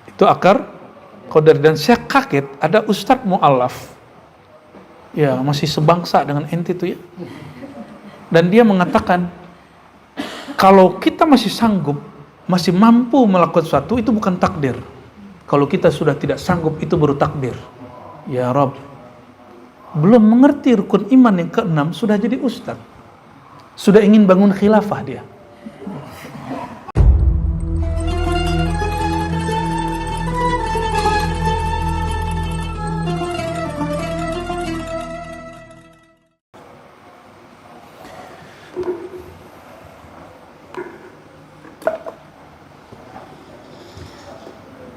Itu akar qadar. Dan saya kaget ada ustadz mu'alaf, ya masih sebangsa dengan ente itu ya, dan dia mengatakan kalau kita masih sanggup, masih mampu melakukan sesuatu, itu bukan takdir. Kalau kita sudah tidak sanggup, itu baru takdir. Ya Rob, belum mengerti rukun iman yang ke-6 sudah jadi ustadz, sudah ingin bangun khilafah dia.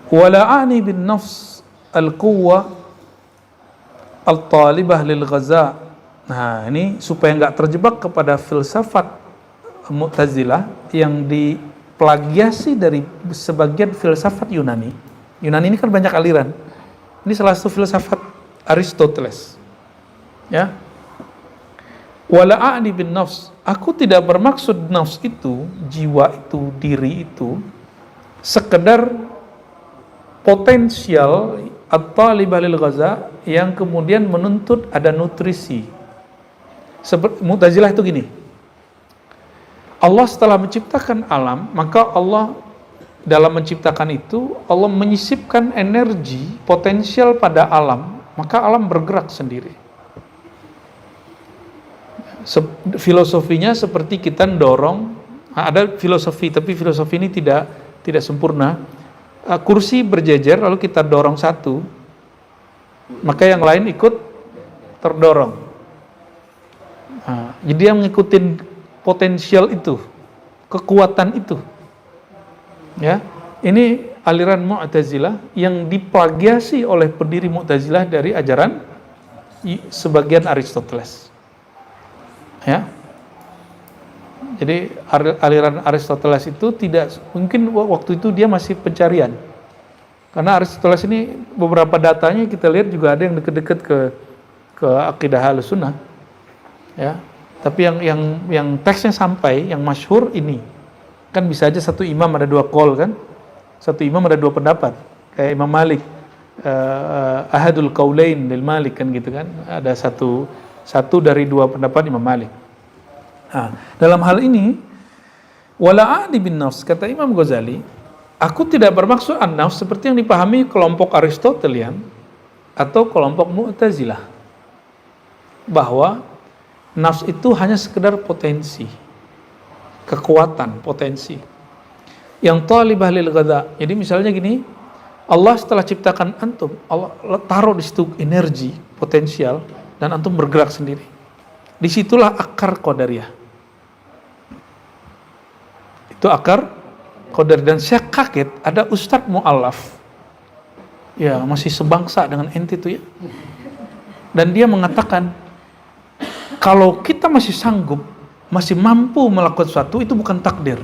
Wala'ani bin nafs al-quwwah al-talibah lil ghaza. Nah, ini supaya nggak terjebak kepada filsafat Mu'tazilah yang diplagiasi dari sebagian filsafat Yunani. Yunani ini kan banyak aliran. Ini salah satu filsafat Aristoteles. Ya. Wala'ani bin nafs. Aku tidak bermaksud nafs itu, jiwa itu, diri itu sekedar potensial at-talibah lil ghaza yang kemudian menuntut ada nutrisi. Mu'tazilah itu gini, Allah setelah menciptakan alam, maka Allah dalam menciptakan itu Allah menyisipkan energi potensial pada alam, maka alam bergerak sendiri. Filosofinya seperti kita dorong, ada filosofi, tapi filosofi ini tidak sempurna. Kursi berjejer lalu kita dorong satu, maka yang lain ikut terdorong. Jadi dia ngikutin potensial itu, kekuatan itu. Ya, ini aliran Mu'tazilah yang diplagiasi oleh pendiri Mu'tazilah dari ajaran sebagian Aristoteles. Ya. Jadi aliran Aristoteles itu tidak, mungkin waktu itu dia masih pencarian. Karena Aristoteles ini beberapa datanya kita lihat juga ada yang dekat-dekat ke akidah Ahlussunnah. Ya. Tapi yang teksnya sampai, yang masyhur ini. Kan bisa aja satu imam ada dua qaul kan? Satu imam ada dua pendapat. Kayak Imam Malik, ahadul qaulain lil Malik kan gitu kan. Ada satu dari dua pendapat Imam Malik. Nah, dalam hal ini wala'ani bin nafs, kata Imam Ghazali, aku tidak bermaksud an-nafs seperti yang dipahami kelompok Aristotelian atau kelompok Mu'tazilah, bahwa nafs itu hanya sekedar potensi, kekuatan, potensi yang talibah lil ghaza. Jadi misalnya gini, Allah setelah ciptakan antum, Allah taruh di situ energi, potensial, dan antum bergerak sendiri. Disitulah akar qadariyah. Itu akar qadar. Dan saya kaget ada ustadz mu'alaf, ya masih sebangsa dengan ente itu ya, dan dia mengatakan kalau kita masih sanggup, masih mampu melakukan sesuatu, itu bukan takdir.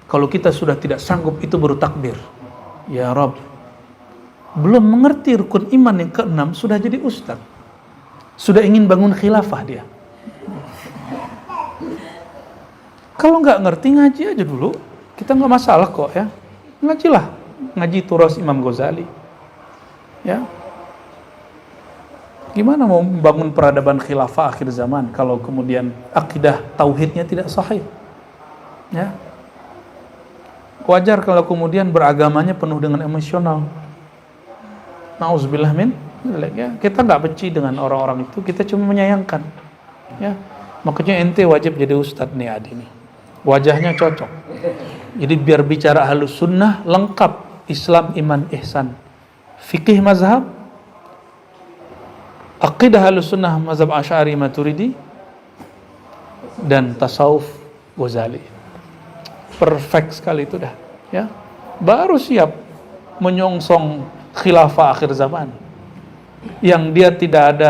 Kalau kita sudah tidak sanggup, itu baru takdir. Ya Rob, belum mengerti rukun iman yang ke-6 sudah jadi ustadz, sudah ingin bangun khilafah dia. Kalau nggak ngerti, ngaji aja dulu, kita nggak masalah kok ya, ngajilah, ngaji turas Imam Ghazali. Ya, gimana mau membangun peradaban khilafah akhir zaman kalau kemudian akidah tauhidnya tidak sahih? Ya, wajar kalau kemudian beragamanya penuh dengan emosional. Nauzubillah min, ya, kita nggak benci dengan orang-orang itu, kita cuma menyayangkan. Ya, makanya ente wajib jadi ustadz nih Adi nih. Wajahnya cocok. Jadi biar bicara halus sunnah lengkap, Islam, iman, ihsan, fikih mazhab, aqidah halus sunnah mazhab Asy'ari Maturidi, dan tasawuf Ghazali. Perfect sekali itu dah. Ya, baru siap menyongsong khilafah akhir zaman yang dia tidak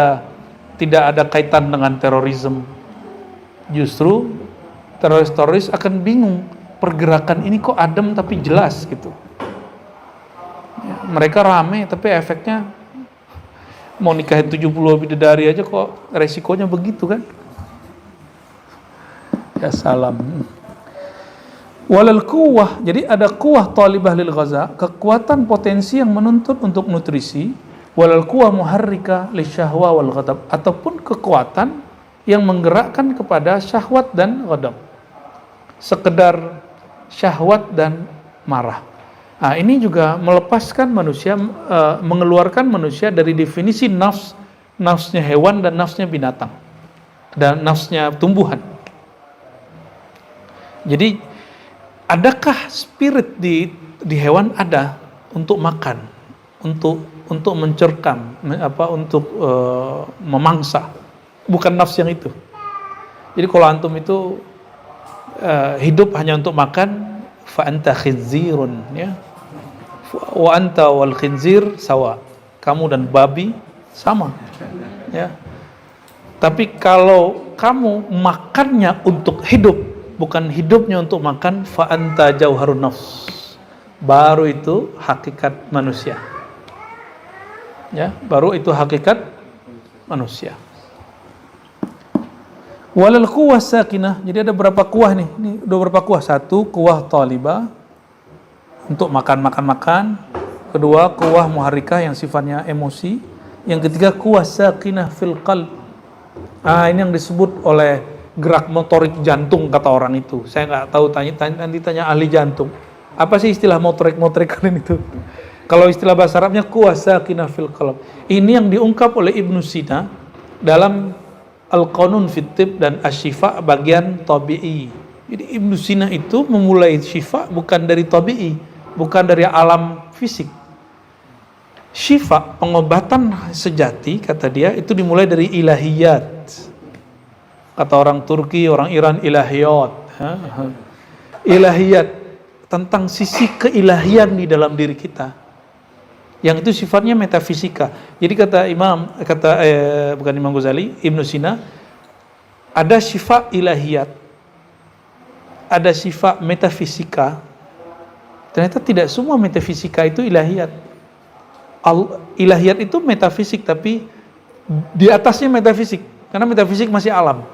ada kaitan dengan terorisme. Justru teroris akan bingung, pergerakan ini kok adem tapi jelas gitu. Ya, mereka rame tapi efeknya mau nikahin 70 bidadari aja kok resikonya begitu kan. Ya salam. Walal quwwah, jadi ada quwwah talibah lil ghaza, kekuatan potensi yang menuntut untuk nutrisi. Walal quwwah muharrika lisyahwa wal ghadab, ataupun kekuatan yang menggerakkan kepada syahwat dan ghadab. Sekedar syahwat dan marah. Nah, ini juga melepaskan manusia, mengeluarkan manusia dari definisi nafsnya hewan dan nafsnya binatang dan nafsnya tumbuhan. Jadi adakah spirit di hewan? Ada, untuk makan, untuk mencerkam, untuk memangsa, bukan nafs yang itu. Jadi kalau antum itu hidup hanya untuk makan, fa anta khinzirun, ya, wa anta wal khinzir sawa, kamu dan babi sama, ya. Tapi kalau kamu makannya untuk hidup, bukan hidupnya untuk makan, fa anta jauharun nafs, baru itu hakikat manusia, ya, baru itu hakikat manusia. Walal quwwah sakinah, jadi ada berapa kuah nih? Ini udah berapa kuah? Satu, kuah talibah untuk makan. Kedua, kuah muharrikah yang sifatnya emosi. Yang ketiga, kuah sakinah fil qalb. Ini yang disebut oleh gerak motorik jantung, kata orang itu. Saya nggak tahu, nanti tanya ahli jantung. Apa sih istilah motorik kalian itu? Kalau istilah bahasa Arabnya kuah sakinah fil qalb. Ini yang diungkap oleh Ibnu Sina dalam Al-Qanun fit Tib dan Asy-Syifa bagian tabi'i. Jadi Ibnu Sina itu memulai syifa bukan dari tabi'i, bukan dari alam fisik. Syifa, pengobatan sejati, kata dia, itu dimulai dari ilahiyat. Kata orang Turki, orang Iran, ilahiyat. Ilahiyat, tentang sisi keilahian di dalam diri kita. Yang itu sifatnya metafisika. Jadi bukan Imam Ghazali, Ibnu Sina, ada sifat ilahiyat, ada sifat metafisika. Ternyata tidak semua metafisika itu ilahiyat. Ilahiyat itu metafisik, tapi di atasnya metafisik, karena metafisik masih alam.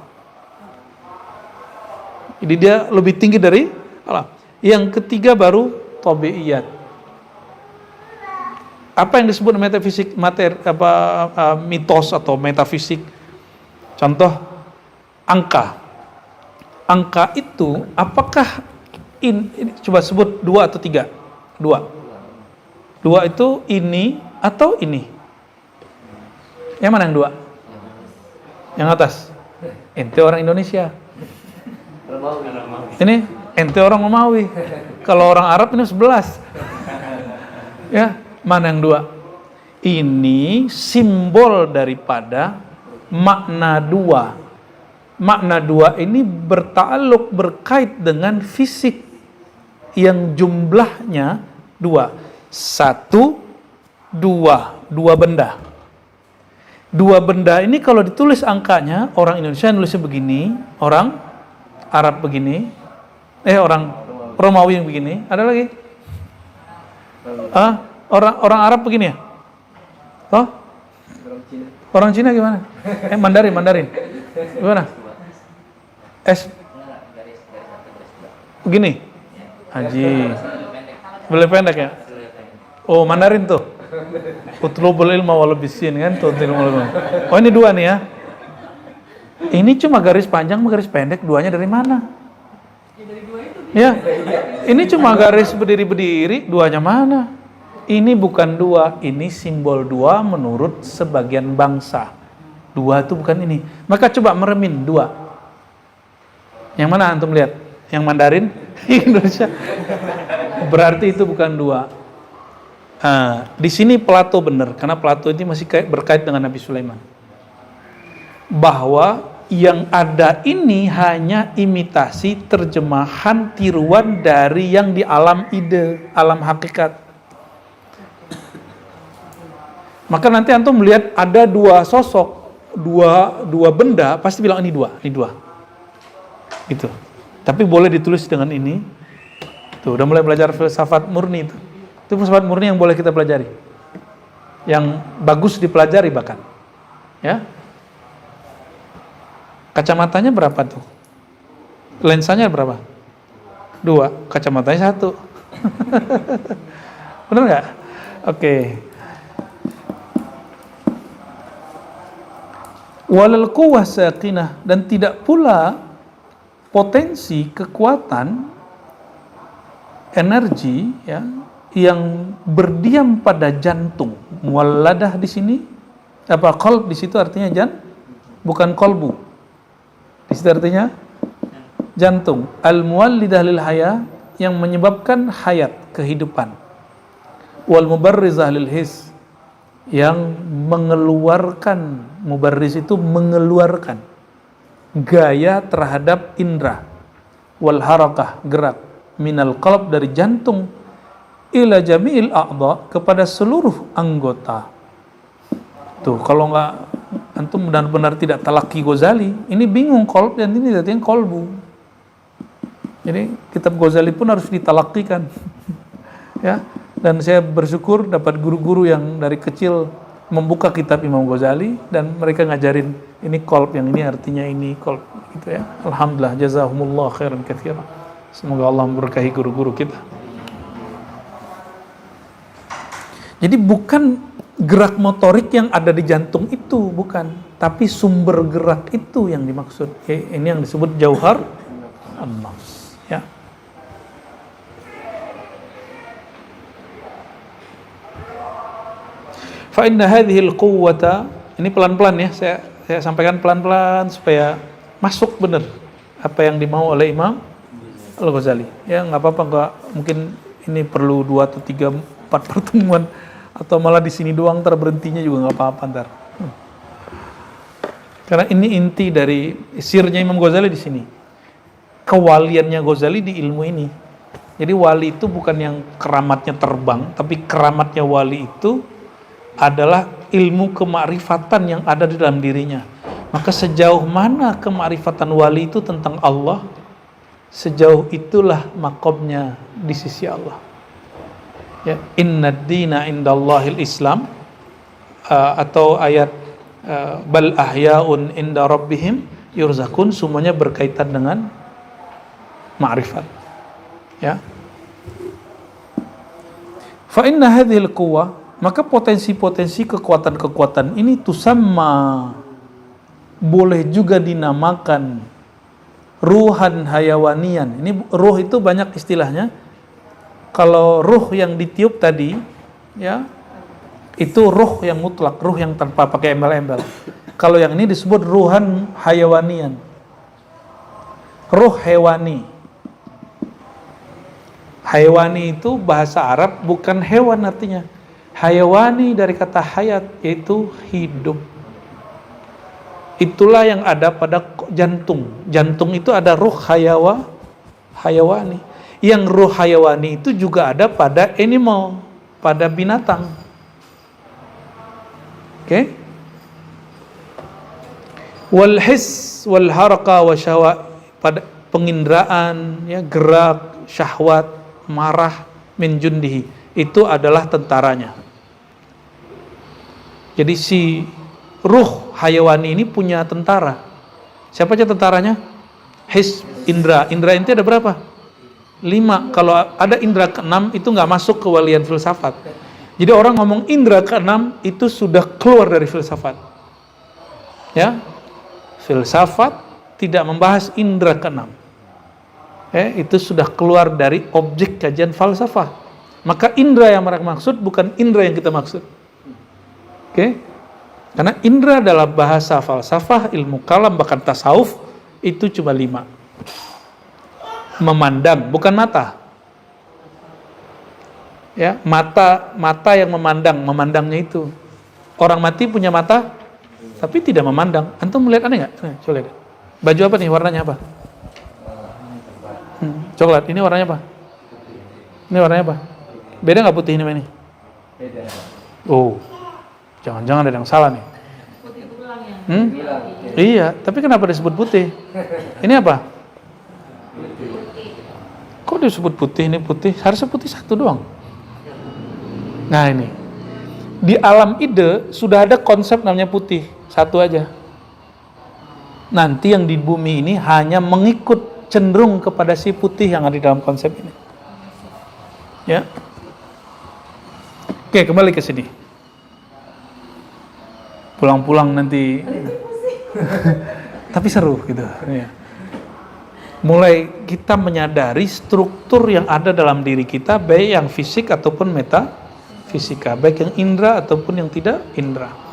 Jadi dia lebih tinggi dari alam. Yang ketiga baru tabiiyat. Apa yang disebut metafisik, mitos atau metafisik? Contoh, angka. Angka itu apakah coba sebut 2 atau 3? 2. 2 itu ini atau ini? Yang mana yang 2? Yang atas. Ente orang Indonesia. Ini ente orang Romawi. Kalau orang Arab ini 11. Ya. Mana yang 2? Ini simbol daripada makna 2. Makna 2 ini berkait dengan fisik yang jumlahnya 2. 1, 2 benda. 2 benda ini kalau ditulis angkanya, orang Indonesia nulisnya begini, orang Arab begini, orang Romawi yang begini. Ada lagi? Orang Arab begini ya? Oh? Orang Cina gimana? Mandarin. Gimana? Begini? Haji. Boleh pendek ya? Oh, Mandarin tuh. Utlubul ilma walau bisin kan tuh. Oh, ini 2 nih ya. Ini cuma garis panjang sama garis pendek, 2-nya dari mana? Ya. Ini cuma garis berdiri, 2-nya mana? Ini bukan 2, ini simbol 2 menurut sebagian bangsa. 2 itu bukan ini. Maka coba meremin 2. Yang mana antum lihat? Yang Mandarin? Indonesia. Berarti itu bukan 2. Di sini Plato benar, karena Plato ini masih berkait dengan Nabi Sulaiman. Bahwa yang ada ini hanya imitasi, terjemahan, tiruan dari yang di alam ide, alam hakikat. Maka nanti antum melihat ada 2 sosok, dua benda, pasti bilang ini 2. Gitu. Tapi boleh ditulis dengan ini. Tuh, udah mulai belajar filsafat murni itu. Itu filsafat murni yang boleh kita pelajari. Yang bagus dipelajari bahkan. Ya. Kacamatanya berapa tuh? Lensanya berapa? 2, kacamatanya 1. Benar nggak? Oke. Walal quwwah sakinah, dan tidak pula potensi kekuatan energi ya yang berdiam pada jantung. Muwalladah di sini apa, qalb di situ artinya bukan kolbu. Di situ artinya jantung. Al-muwallidah lil haya, yang menyebabkan hayat, kehidupan. Wal mubarrizah lil his, yang mengeluarkan, mubarriz itu mengeluarkan gaya terhadap indera. Wal harakah, gerak, minal qalb, dari jantung, ila jami'il a'dha, kepada seluruh anggota. Tuh, kalau nggak antum benar-benar tidak talaki Ghazali, ini bingung qalb, dan ini artinya kolbu. Jadi kitab Ghazali pun harus ditalakikan. Ya. Dan saya bersyukur dapat guru-guru yang dari kecil membuka kitab Imam Ghazali, dan mereka ngajarin ini qalb, yang ini artinya ini qalb, gitu ya. Alhamdulillah, jazahumullah khairan katsira. Semoga Allah memberkahi guru-guru kita. Jadi bukan gerak motorik yang ada di jantung itu, bukan, tapi sumber gerak itu yang dimaksud. Ini yang disebut jauhar an-nafs, ya. Fa inna hadhil quwwata, ini pelan-pelan ya, saya sampaikan pelan-pelan supaya masuk benar apa yang dimau oleh Imam Al-Ghazali. Ya, nggak apa-apa, nggak mungkin ini perlu 2 atau 3, 4 pertemuan, atau malah di sini doang terberhentinya juga nggak apa-apa ntar. Karena ini inti dari sirnya Imam Ghazali di sini. Kewaliannya Ghazali di ilmu ini. Jadi wali itu bukan yang keramatnya terbang, tapi keramatnya wali itu adalah ilmu kemakrifatan yang ada di dalam dirinya. Maka sejauh mana kemakrifatan wali itu tentang Allah, sejauh itulah maqamnya di sisi Allah. Ya, innad dina indallahil Islam, atau ayat bal ahyaun inda rabbihim yurzakun, semuanya berkaitan dengan ma'rifat. Ya. Fa inna hadhil quwwah, maka potensi-potensi kekuatan-kekuatan ini tusamma, boleh juga dinamakan ruhan hayawanian. Ini ruh itu banyak istilahnya. Kalau ruh yang ditiup tadi, ya, itu ruh yang mutlak, ruh yang tanpa pakai embel-embel. Kalau yang ini disebut ruhan hayawanian, ruh hewani. Hayawani itu bahasa Arab bukan hewan artinya. Hayawani dari kata hayat, yaitu hidup. Itulah yang ada pada jantung. Jantung itu ada ruh hayawani. Yang ruh hayawani itu juga ada pada animal, pada binatang. Oke? Wal his wal haraka wa syahwa, pada penginderaan, ya, gerak, syahwat, marah, min jundihi, itu adalah tentaranya. Jadi si ruh hayawani ini punya tentara. Siapa aja tentaranya? His, indra. Indra itu ada berapa? 5. Kalau ada indra ke-6 itu nggak masuk ke walian filsafat. Jadi orang ngomong indra ke-6 itu sudah keluar dari filsafat. Ya, filsafat tidak membahas indra ke-6. Itu sudah keluar dari objek kajian falsafah. Maka indra yang mereka maksud bukan indra yang kita maksud. Oke? Karena indra dalam bahasa falsafah, ilmu kalam, bahkan tasawuf itu cuma 5. Memandang, bukan mata. Ya, mata yang memandangnya itu. Orang mati punya mata, tapi tidak memandang. Antum melihat aneh nggak? Coba lihat. Baju apa nih? Warnanya apa? Coklat. Ini warnanya apa? Ini warnanya apa? Beda nggak putih ini sama ini? Beda. Oh, jangan-jangan ada yang salah nih. Putih tulang ya? Iya, tapi kenapa disebut putih? Ini apa? Kok disebut putih? Ini putih, harusnya putih satu doang. Nah ini, di alam ide sudah ada konsep namanya putih, satu aja. Nanti yang di bumi ini hanya mengikut cenderung kepada si putih yang ada di dalam konsep ini. Ya. Oke, kembali ke sini. Pulang-pulang nanti tapi seru gitu ya. Mulai kita menyadari struktur yang ada dalam diri kita, baik yang fisik ataupun metafisika, baik yang indera ataupun yang tidak indera.